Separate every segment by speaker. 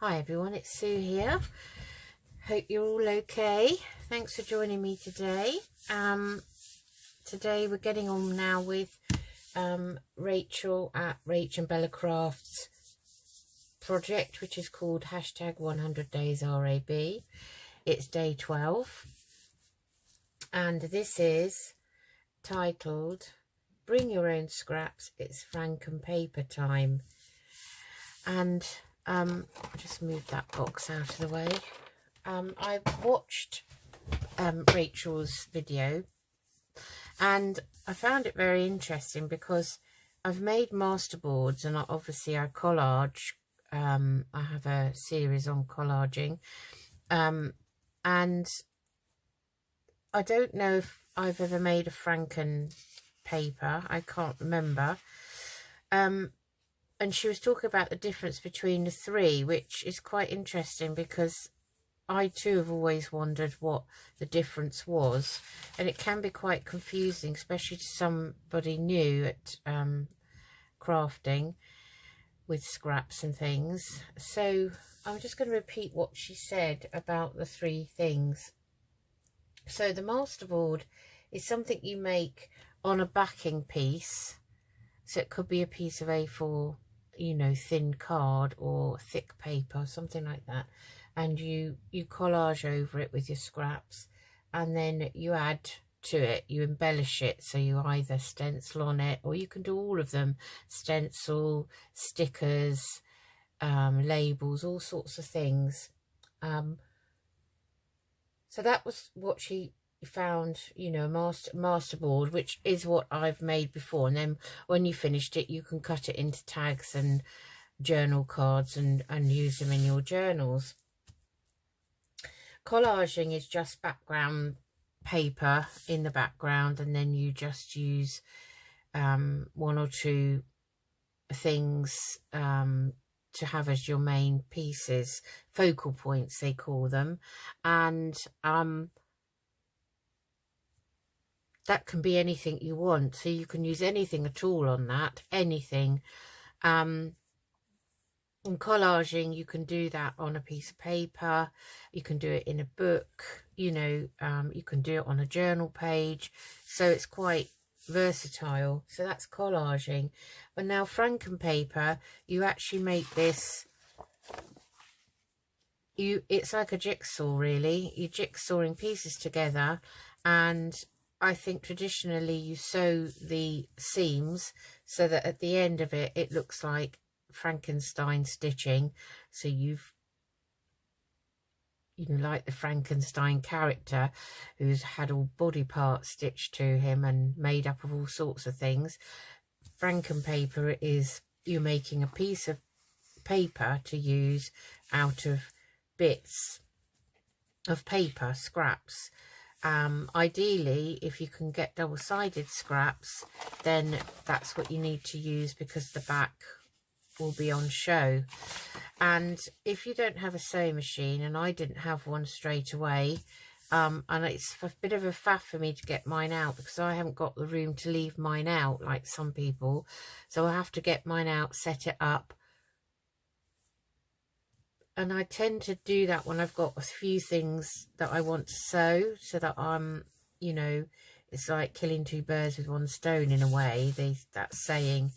Speaker 1: Hi everyone, it's Sue here. Hope you're all okay. Thanks for joining me today. Today we're getting on now with Rachel at RachandBellacrafts project, which is called #100 days RAB. It's day 12 and this is titled Bring Your Own Scraps, It's Frankenpaper Time. And I'll just move that box out of the way. I watched Rachel's video and I found it very interesting because I've made masterboards and obviously I collage. I have a series on collaging, and I don't know if I've ever made a Frankenpaper. I can't remember. And she was talking about the difference between the three, which is quite interesting because I too have always wondered what the difference was. And it can be quite confusing, especially to somebody new at crafting with scraps and things. So I'm just going to repeat what she said about the three things. So the masterboard is something you make on a backing piece. So it could be a piece of A4, you know, thin card or thick paper, something like that, and you collage over it with your scraps, and then you add to it, you embellish it. So you either stencil on it, or you can do all of them: stencil, stickers, labels, all sorts of things. So that was what she found, you know, masterboard, which is what I've made before. And then when you finished it, you can cut it into tags and journal cards and use them in your journals. Collaging is just background paper in the background, and then you just use one or two things to have as your main pieces, focal points they call them, and that can be anything you want. So you can use anything at all on that, anything. In collaging, you can do that on a piece of paper. You can do it in a book, you know, you can do it on a journal page. So it's quite versatile. So that's collaging. But now Frankenpaper, you actually make this, it's like a jigsaw really. You're jigsawing pieces together, and I think traditionally you sew the seams so that at the end of it, it looks like Frankenstein stitching. So you've, you know, like the Frankenstein character who's had all body parts stitched to him and made up of all sorts of things. Frankenpaper is you making a piece of paper to use out of bits of paper, scraps. Ideally, if you can get double-sided scraps, then that's what you need to use because the back will be on show. And if you don't have a sewing machine, and I didn't have one straight away, and it's a bit of a faff for me to get mine out because I haven't got the room to leave mine out like some people, so I have to get mine out, set it up. And I tend to do that when I've got a few things that I want to sew, so that I'm, you know, it's like killing two birds with one stone in a way, that saying.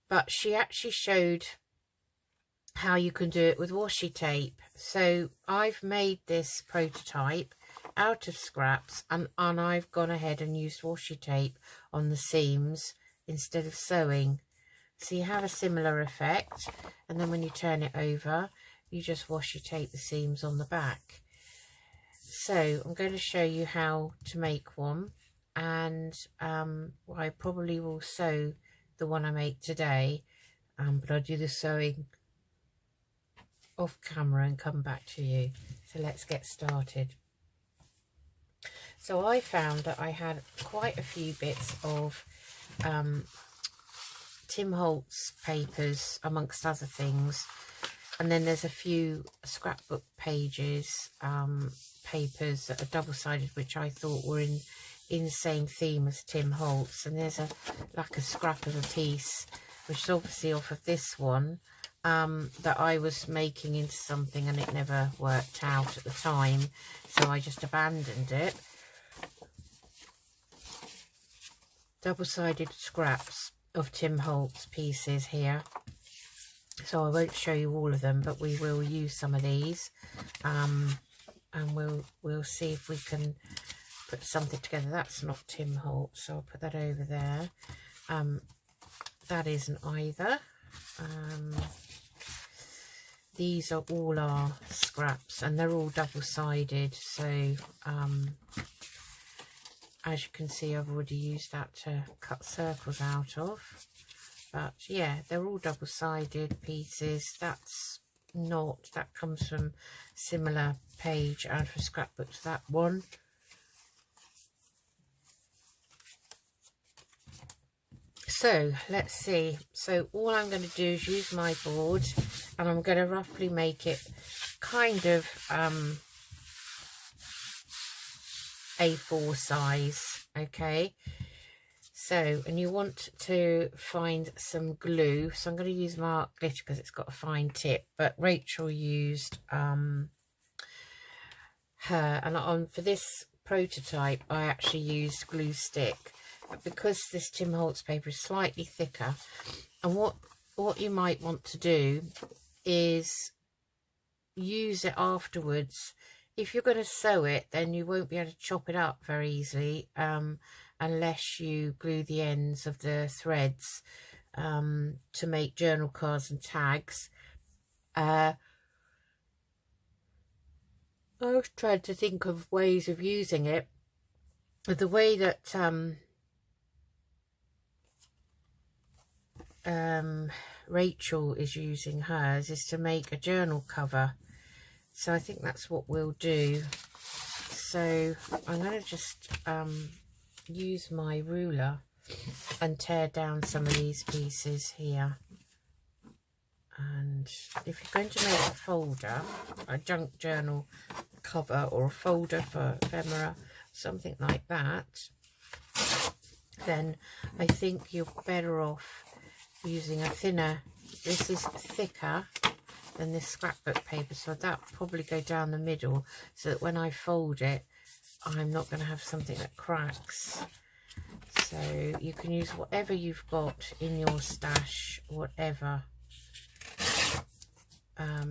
Speaker 1: But she actually showed how you can do it with washi tape. So I've made this prototype out of scraps, and I've gone ahead and used washi tape on the seams instead of sewing. So you have a similar effect, and then when you turn it over, you just washi tape the seams on the back. So I'm going to show you how to make one, and I probably will sew the one I make today, but I'll do the sewing off camera and come back to you. So let's get started. So I found that I had quite a few bits of Tim Holtz papers amongst other things. And then there's a few scrapbook pages, papers that are double-sided, which I thought were in the same theme as Tim Holtz. And there's like a scrap of a piece, which is obviously off of this one. that I was making into something, and it never worked out at the time, so I just abandoned it. Double-sided scraps of Tim Holtz pieces here, so I won't show you all of them, but we will use some of these, and we'll see if we can put something together. That's not Tim Holtz, so I'll put that over there. That isn't either. These are all our scraps, and they're all double-sided, so as you can see, I've already used that to cut circles out of. But yeah, they're all double-sided pieces. That comes from similar page out of a scrapbook to that one. So let's see. So all I'm going to do is use my board, and I'm going to roughly make it kind of A4 size. Okay, so, and you want to find some glue, so I'm going to use Mark Glitter because it's got a fine tip, but Rachel used her, and for this prototype I actually used glue stick. But because this Tim Holtz paper is slightly thicker, and what you might want to do is use it afterwards. If you're going to sew it, then you won't be able to chop it up very easily unless you glue the ends of the threads to make journal cards and tags. I was trying to think of ways of using it. The way that Rachel is using hers is to make a journal cover, so I think that's what we'll do. So I'm going to just use my ruler and tear down some of these pieces here. And if you're going to make a folder, a junk journal cover, or a folder for ephemera, something like that, then I think you're better off using a thinner. This is thicker than this scrapbook paper, so that will probably go down the middle, so that when I fold it, I'm not going to have something that cracks. So you can use whatever you've got in your stash, whatever.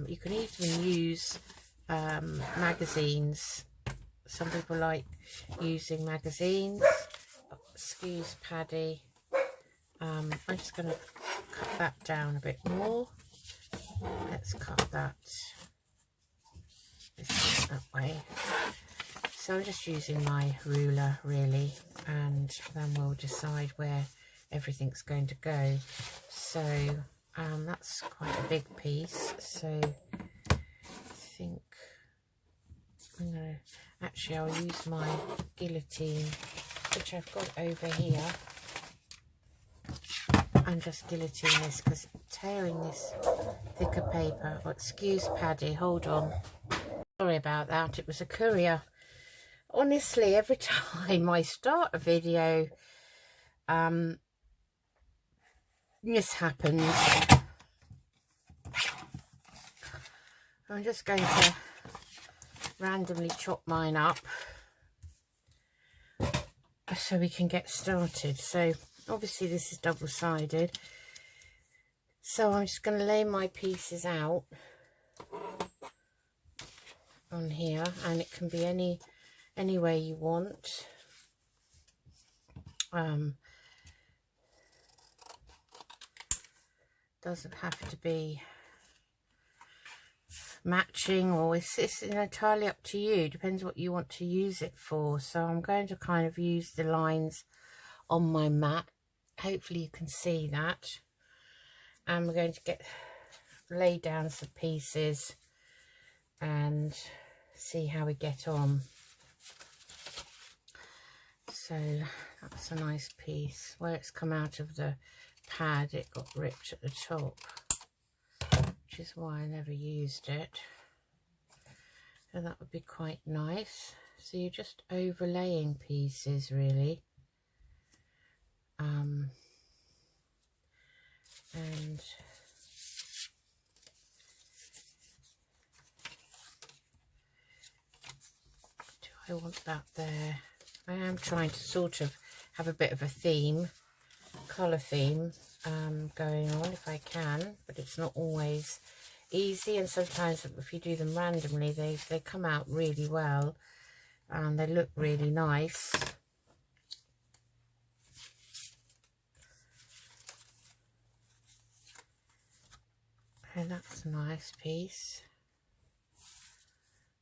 Speaker 1: You can even use magazines. Some people like using magazines. Excuse Paddy. I'm just going to cut that down a bit more. Let's cut that that way. So I'm just using my ruler really, and then we'll decide where everything's going to go. So that's quite a big piece, so I think I'm going to, actually I'll use my guillotine, which I've got over here, and just guillotine this, because tearing this thicker paper, oh, excuse Paddy, hold on, sorry about that, it was a courier. Honestly, every time I start a video, this happens. I'm just going to randomly chop mine up so we can get started. So obviously this is double-sided, so I'm just going to lay my pieces out on here, and it can be any way you want. Doesn't have to be matching, or it's entirely up to you. Depends what you want to use it for. So I'm going to kind of use the lines on my mat. Hopefully you can see that. And we're going to lay down some pieces and see how we get on. So that's a nice piece. Where it's come out of the pad, it got ripped at the top, which is why I never used it. So that would be quite nice. So you're just overlaying pieces really, and I want that there. I am trying to sort of have a bit of a theme, colour theme going on if I can, but it's not always easy, and sometimes if you do them randomly they come out really well and they look really nice. And that's a nice piece.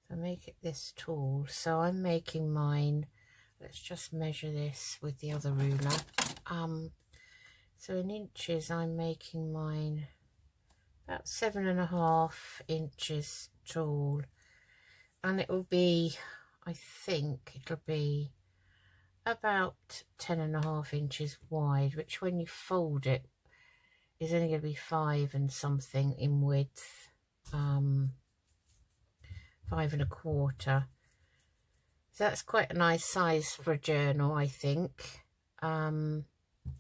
Speaker 1: So make it this tall. So I'm making mine, let's just measure this with the other ruler. So in inches I'm making mine about 7.5 inches tall, and it will be, I think it'll be about 10.5 inches wide, which when you fold it is only going to be 5 and something in width, 5.25. So that's quite a nice size for a journal, I think.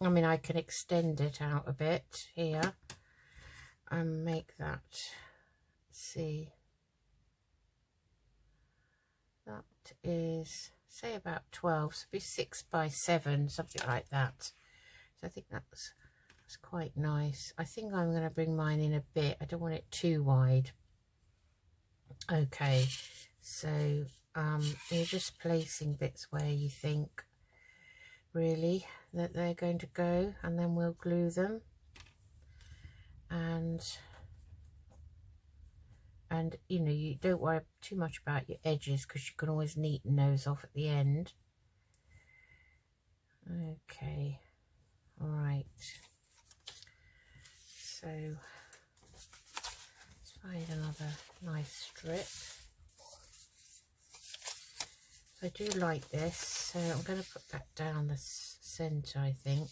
Speaker 1: I mean, I can extend it out a bit here and make that, let's see, that is, say, about 12, so it'd be 6 by 7, something like that. So I think that's quite nice. I think I'm going to bring mine in a bit. I don't want it too wide. Okay, so you're just placing bits where you think really that they're going to go, and then we'll glue them. And you know, you don't worry too much about your edges because you can always neaten those off at the end. Okay, all right. So let's find another nice strip. I do like this, so I'm going to put that down the centre, I think,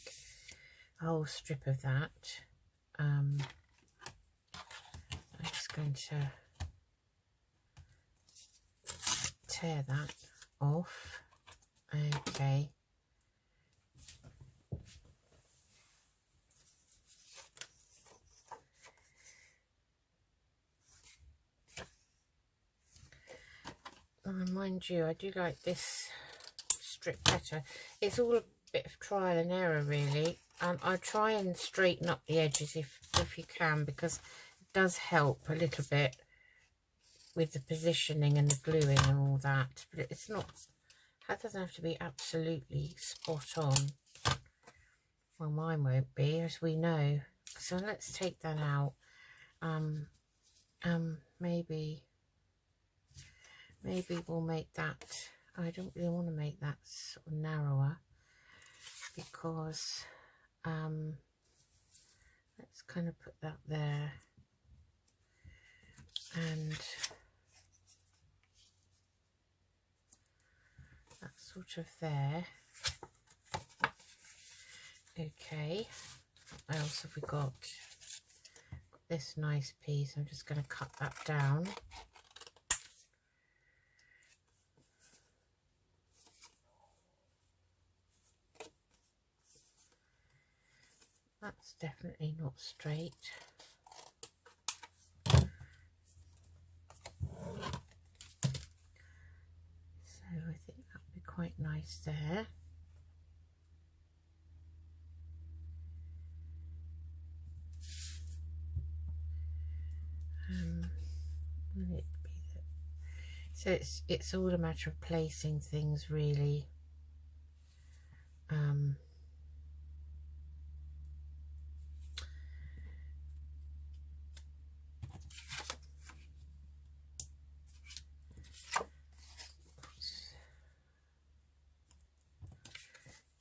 Speaker 1: a whole strip of that. I'm just going to tear that off. Okay. Mind you, I do like this strip better. It's all a bit of trial and error really, and I try and straighten up the edges if you can, because it does help a little bit with the positioning and the gluing and all that. But it's not, that doesn't have to be absolutely spot on. Well, mine won't be, as we know. So let's take that out. Maybe we'll make that, I don't really want to make that sort of narrower, because let's kind of put that there, and that's sort of there. Okay, what else have we got? This nice piece, I'm just going to cut that down. That's definitely not straight. So I think that would be quite nice there. Will it be that? So it's all a matter of placing things really.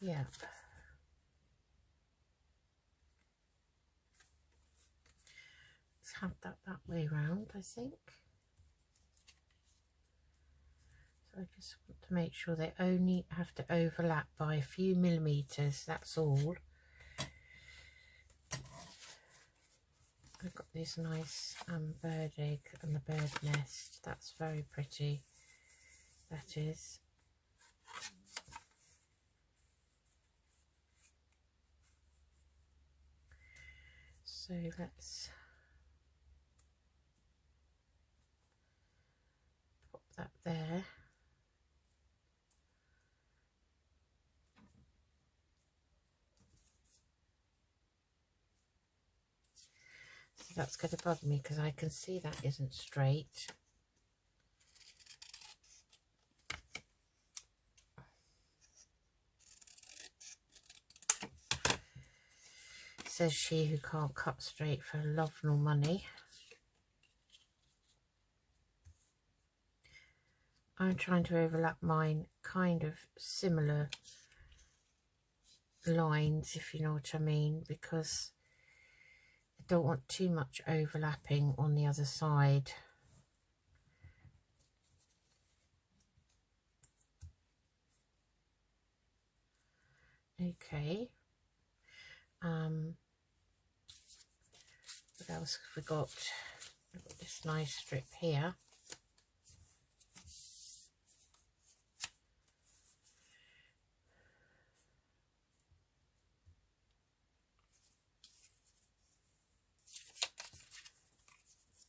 Speaker 1: Yeah. Let's have that way round, I think. So I just want to make sure they only have to overlap by a few millimeters, that's all. I've got this nice bird egg and the bird nest. That's very pretty. That is. So let's pop that there. That's going to bug me because I can see that isn't straight. Says she who can't cut straight for love nor money. I'm trying to overlap mine kind of similar lines, if you know what I mean, because I don't want too much overlapping on the other side. Okay. What else have we got? We've got this nice strip here.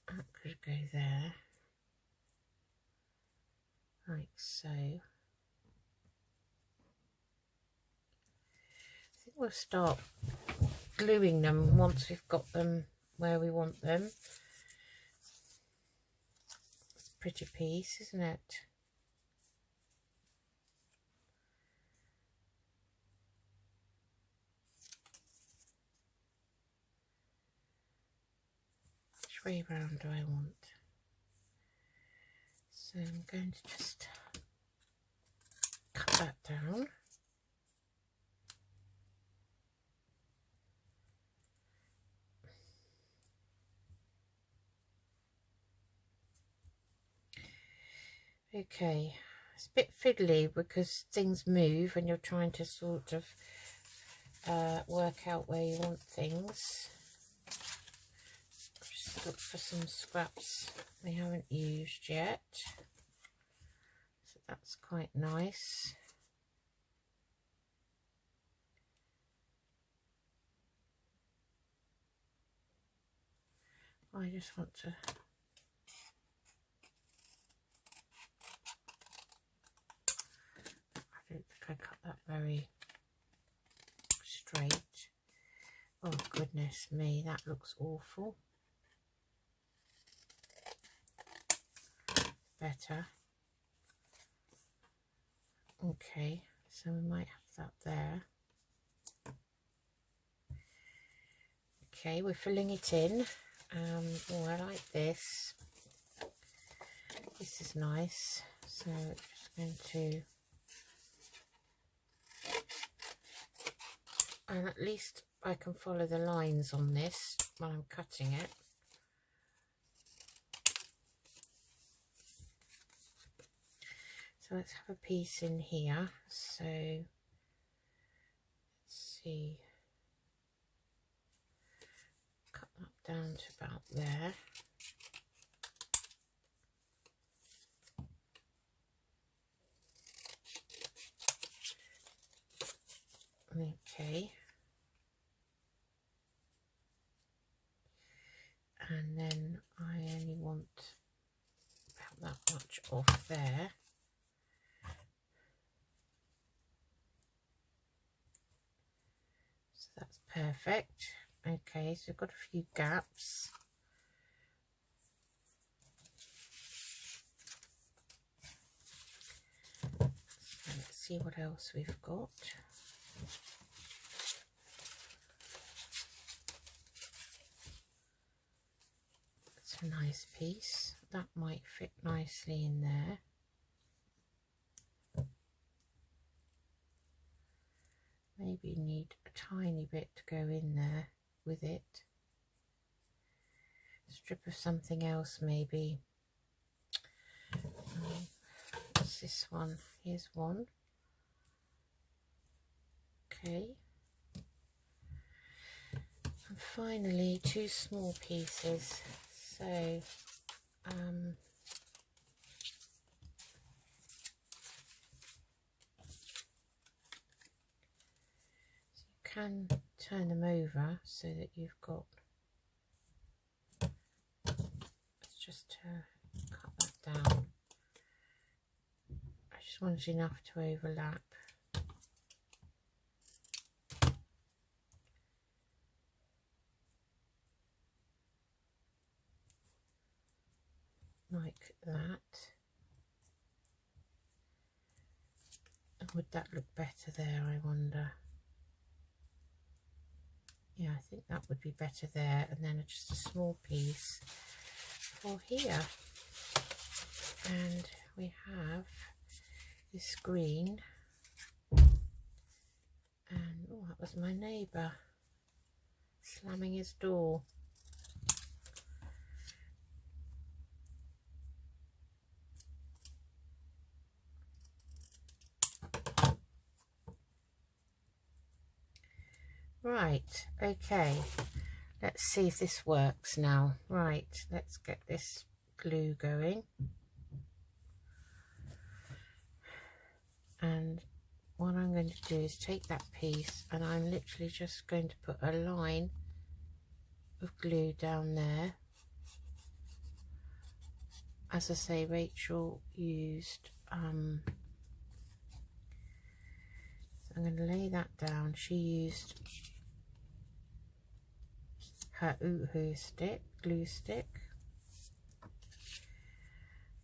Speaker 1: That could go there, like so. I think we'll start gluing them once we've got them where we want them. It's a pretty piece, isn't it? Which way round do I want? So I'm going to just cut that down. Okay, it's a bit fiddly because things move when you're trying to sort of work out where you want things. Just look for some scraps we haven't used yet. So that's quite nice. I just want to I cut that very straight. Oh goodness me, that looks awful. Better. Okay, so we might have that there. Okay, we're filling it in. Oh, I like this. This is nice. So just going to, and at least I can follow the lines on this while I'm cutting it. So let's have a piece in here. So let's see, cut that down to about there. Okay, and then I only want about that much off there. So that's perfect. Okay, so I've got a few gaps. So let's see what else we've got. That's a nice piece. That might fit nicely in there. Maybe need a tiny bit to go in there with it. A strip of something else maybe. What's this one? Here's one. Okay. And finally, two small pieces. So, you can turn them over so that you've got, let's just cut that down. I just wanted enough to overlap. like that. And would that look better there, I wonder? Yeah, I think that would be better there. And then just a small piece for here. And we have this green. And oh, that was my neighbour slamming his door. Right, okay, let's see if this works now. Right, let's get this glue going. And what I'm going to do is take that piece and I'm literally just going to put a line of glue down there. As I say, Rachel used, I'm going to lay that down. She used her Oohoo stick, glue stick.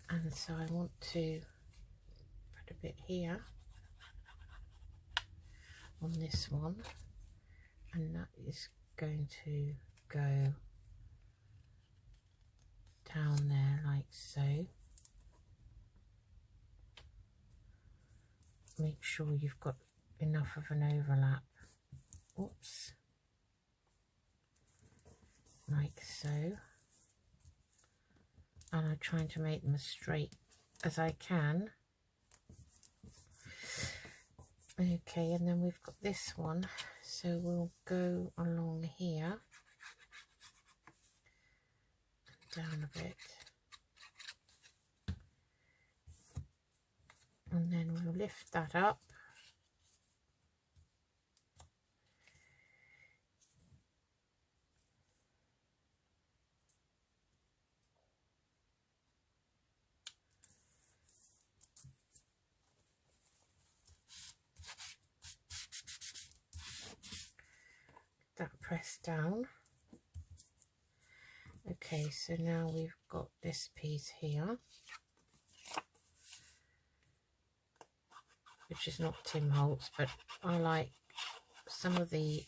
Speaker 1: And so I want to put a bit here on this one, and that is going to go down there like so. Make sure you've got enough of an overlap. Oops. Like so. And I'm trying to make them as straight as I can. Okay, and then we've got this one, so we'll go along here and down a bit, and then we'll lift that up. That pressed down. Okay, so now we've got this piece here, which is not Tim Holtz, but I like some of the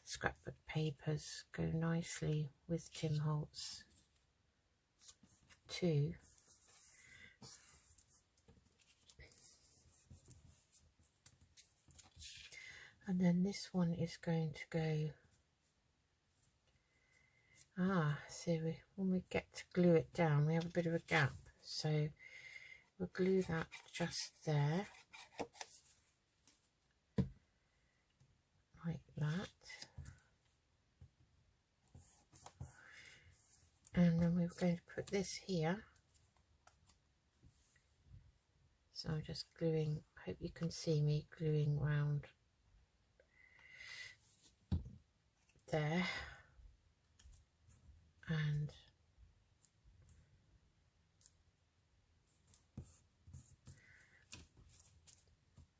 Speaker 1: scrapbook papers go nicely with Tim Holtz too. And then this one is going to go, so when we get to glue it down, we have a bit of a gap. So we'll glue that just there, like that. And then we're going to put this here. So I'm just gluing, I hope you can see me gluing round there, and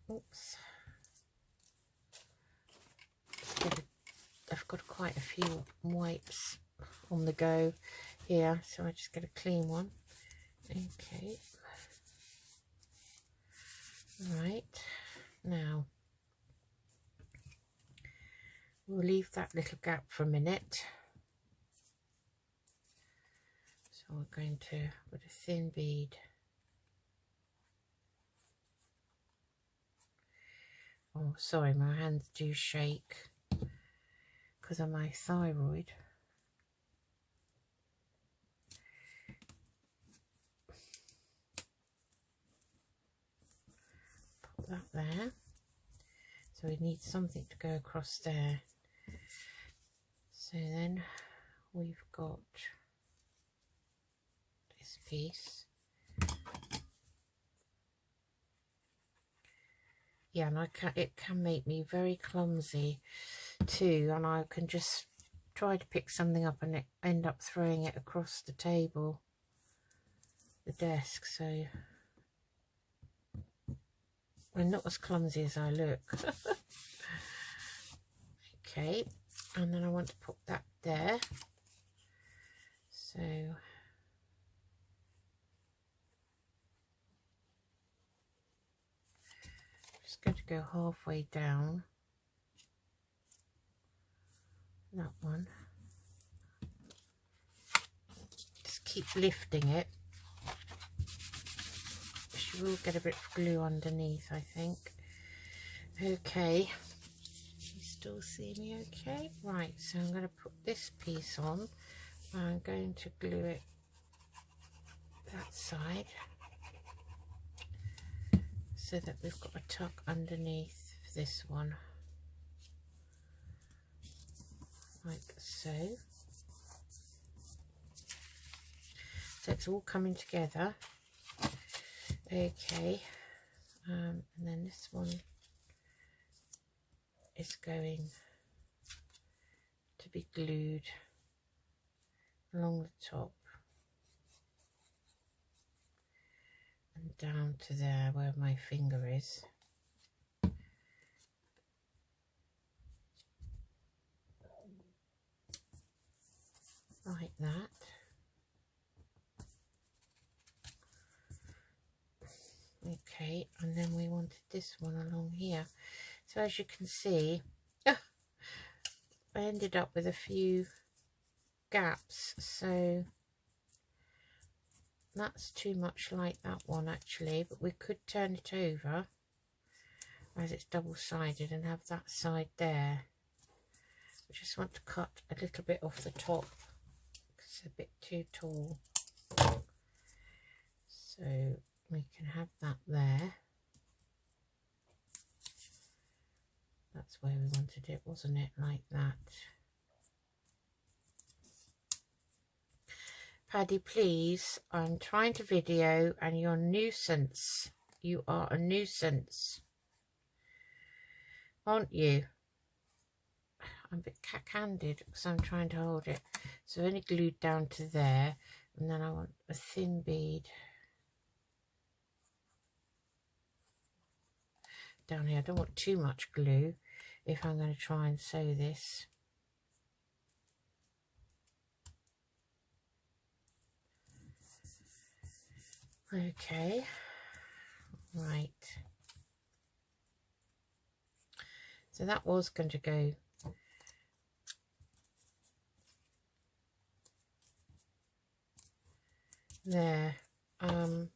Speaker 1: oops, I've got quite a few wipes on the go here, so I just get a clean one. Okay, right, now we'll leave that little gap for a minute. So we're going to put a thin bead Oh, sorry, my hands do shake because of my thyroid. Put that there. So we need something to go across there. So then we've got this piece. Yeah, and it can make me very clumsy too, and I can just try to pick something up and end up throwing it across the table, the desk. So I'm not as clumsy as I look. Okay, and then I want to put that there. So just going to go halfway down that one. Just keep lifting it. She will get a bit of glue underneath, I think. Okay, you still see me okay? Right, so I'm going to put this piece on. I'm going to glue it that side so that we've got a tuck underneath this one, like so. So it's all coming together. Okay, and then this one is going to be glued along the top and down to there where my finger is. Like that. Okay, and then we wanted this one along here. So as you can see, I ended up with a few gaps, so that's too much like that one actually, but we could turn it over as it's double-sided and have that side there. I just want to cut a little bit off the top because it's a bit too tall, so we can have that there. That's where we wanted it, wasn't it? Like that. Paddy, please, I'm trying to video and you're a nuisance. You are a nuisance, aren't you? I'm a bit cack-handed because I'm trying to hold it. So only glued down to there, and then I want a thin bead down here. I don't want too much glue if I'm going to try and sew this. Okay, right. So that was going to go there. But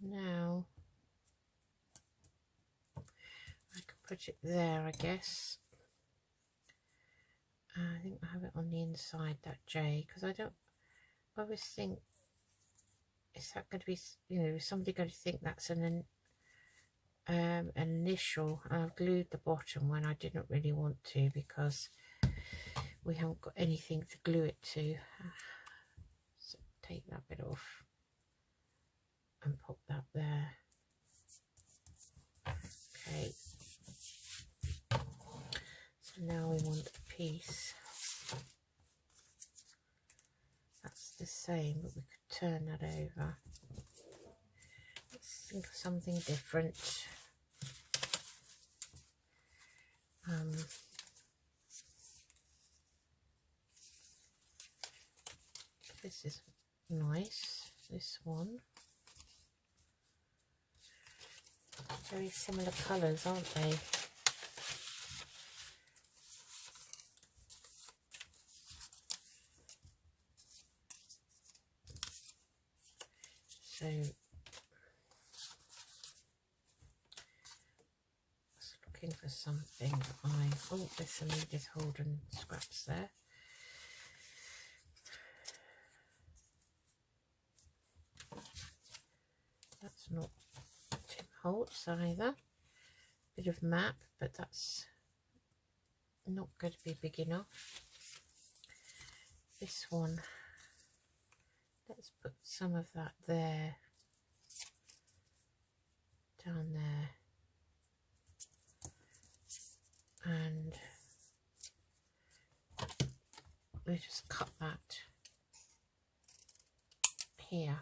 Speaker 1: now I can put it there, I guess. I think I have it on the inside, that J, because I always think, is that going to be, you know, is somebody going to think that's an initial? And I've glued the bottom when I didn't really want to because we haven't got anything to glue it to. So take that bit off and pop that there. Okay. So now we want a piece that's the same, but we could turn that over. Let's think of something different. This is nice, this one. Very similar colours, aren't they? So looking for something. Oh, there's some Edith Holden scraps there. That's not Tim Holtz either. Bit of map, but that's not going to be big enough. This one, let's put some of that there, down there, and we just cut that here.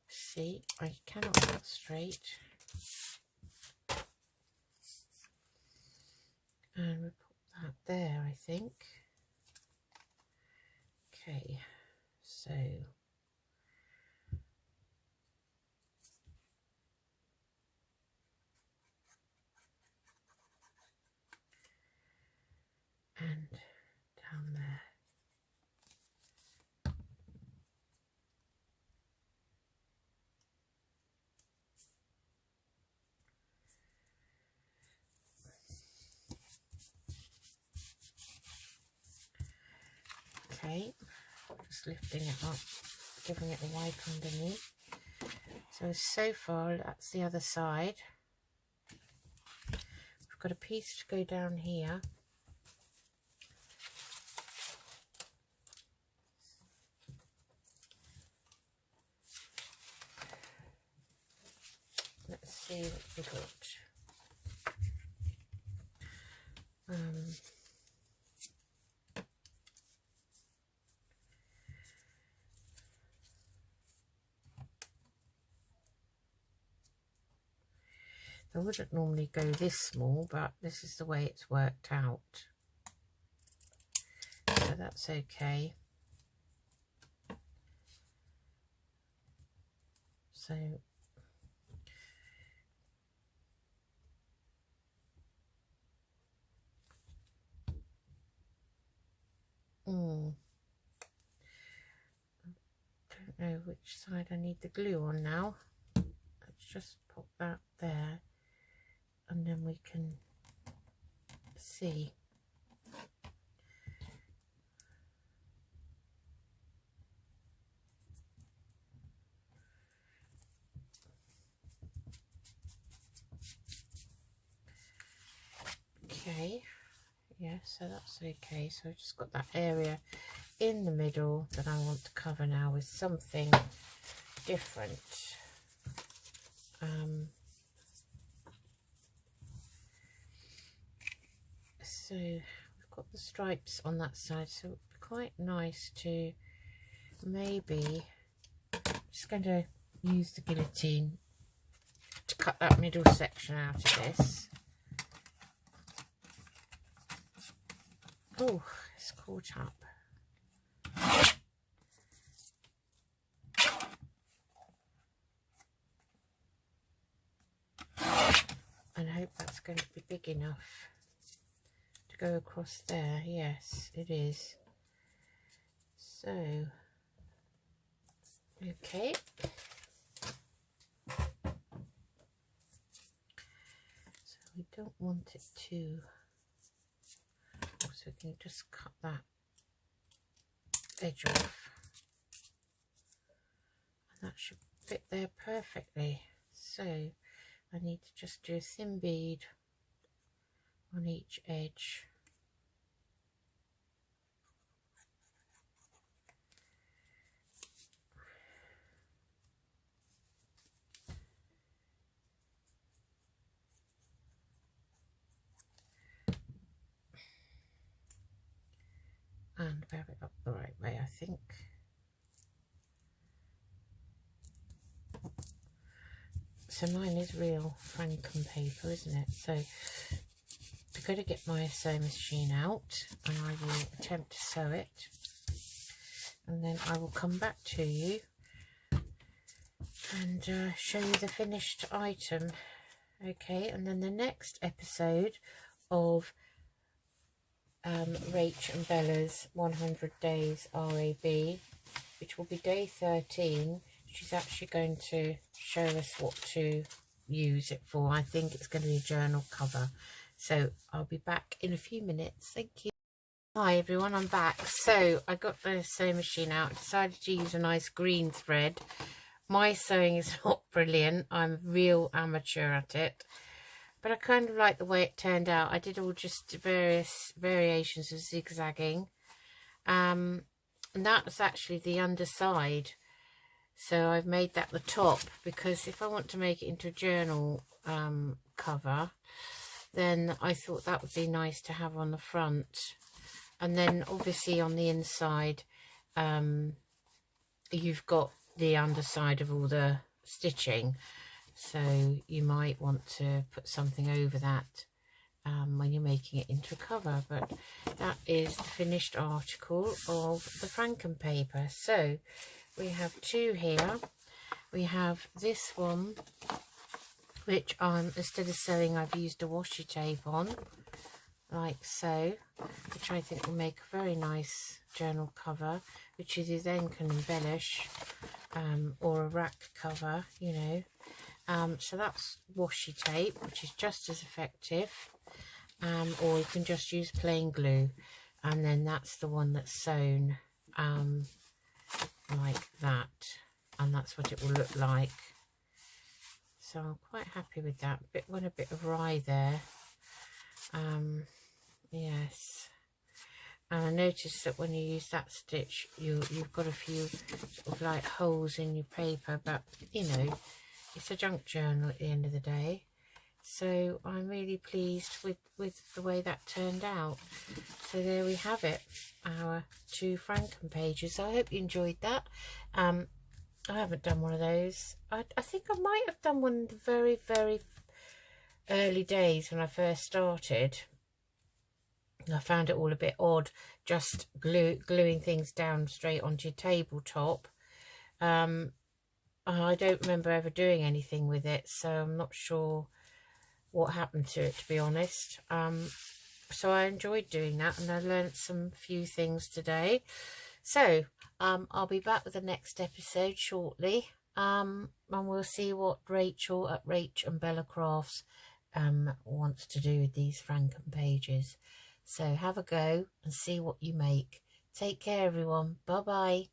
Speaker 1: See, I cannot cut straight, and we put that there, I think. Okay, so and down there. Okay, just lifting it up, giving it a wipe underneath. So far that's the other side. We've got a piece to go down here. Let's see what we got. I wouldn't normally go this small, but this is the way it's worked out. So that's okay. So don't know which side I need the glue on now. Let's just pop that there, and then we can see. Okay, yeah, so that's okay. So I've just got that area in the middle that I want to cover now with something different. So we've got the stripes on that side, so it would be quite nice to maybe, I'm just going to use the guillotine to cut that middle section out of this. Oh, it's caught up. And I hope that's going to be big enough to go across there. Yes, it is. So, okay. So we don't want it to, so we can just cut that edge off. And that should fit there perfectly. So I need to just do a thin bead on each edge. And bear it up the right way, I think. So mine is real Frankenpaper, isn't it? So I'm going to get my sewing machine out and I will attempt to sew it, and then I will come back to you and show you the finished item. Okay, and then the next episode of Rach and Bella's 100 Days RAB, which will be day 13, she's actually going to show us what to use it for. I think it's going to be a journal cover. So I'll be back in a few minutes. Thank you. Hi everyone, I'm back. So I got the sewing machine out, decided to use a nice green thread. My sewing is not brilliant, I'm a real amateur at it, but I kind of like the way it turned out. I did all just various variations of zigzagging, and that's actually the underside. So I've made that the top, because if I want to make it into a journal cover, then I thought that would be nice to have on the front. And then obviously on the inside, you've got the underside of all the stitching, so you might want to put something over that when you're making it into a cover. But that is the finished article of the Frankenpaper. So we have two here. We have this one, which instead of sewing, I've used a washi tape on. like so, which I think will make a very nice journal cover, which you then can embellish, or a rack cover, you know. So that's washi tape, which is just as effective, or you can just use plain glue, and then that's the one that's sewn like that, and that's what it will look like. So I'm quite happy with that. Went a bit awry there. Yes, and I noticed that when you use that stitch, you've got a few sort of like holes in your paper, but you know, it's a junk journal at the end of the day. So I'm really pleased with the way that turned out. So there we have it, our 2 Franken pages. I hope you enjoyed that. I haven't done one of those. I think I might have done one in the very, very early days when I first started. I found it all a bit odd, just gluing things down straight onto your tabletop. I don't remember ever doing anything with it, so I'm not sure what happened to it, to be honest. So I enjoyed doing that, and I learned some few things today. So I'll be back with the next episode shortly, and we'll see what Rachel at RachandBellacrafts wants to do with these Franken pages. So have a go and see what you make. Take care, everyone. Bye bye.